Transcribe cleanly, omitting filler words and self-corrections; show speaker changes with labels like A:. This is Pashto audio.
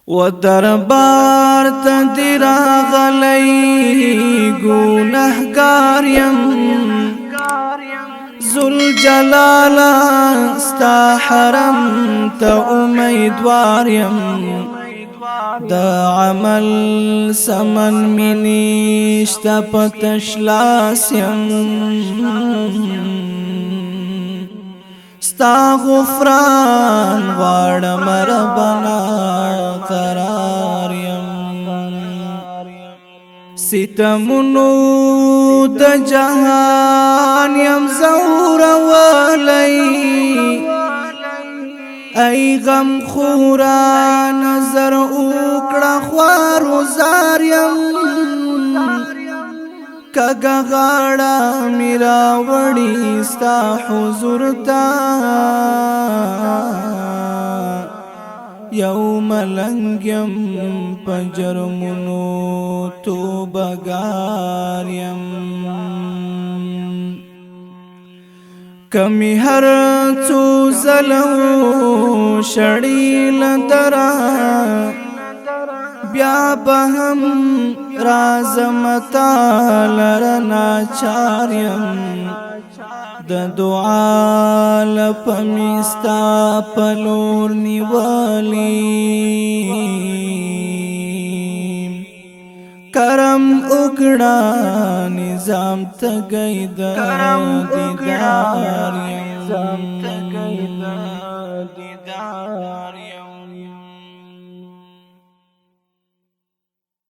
A: و دربار ته راغلی ګناهګار یم ذل جلالا ستا حرم ته امیدوار یم د عمل سمن مینی شتا پتش لاس یم ستا غفران غواړم ربنا قرار یم ستمونو د جهان یم زور ولی ای غم خورا نظر اوکړه خوارو زار یم کګه غاړه میرا وړي ستا حضور تا یو ملنګ یم پجرمونو توبګار یم کمی هر څو زلو شړی لندرا بیا به هم رازمتا لرنا چاریم د دعا لپمیستا پلور نیوالی کرم اکڑا نظام تگئی دا دیدار یم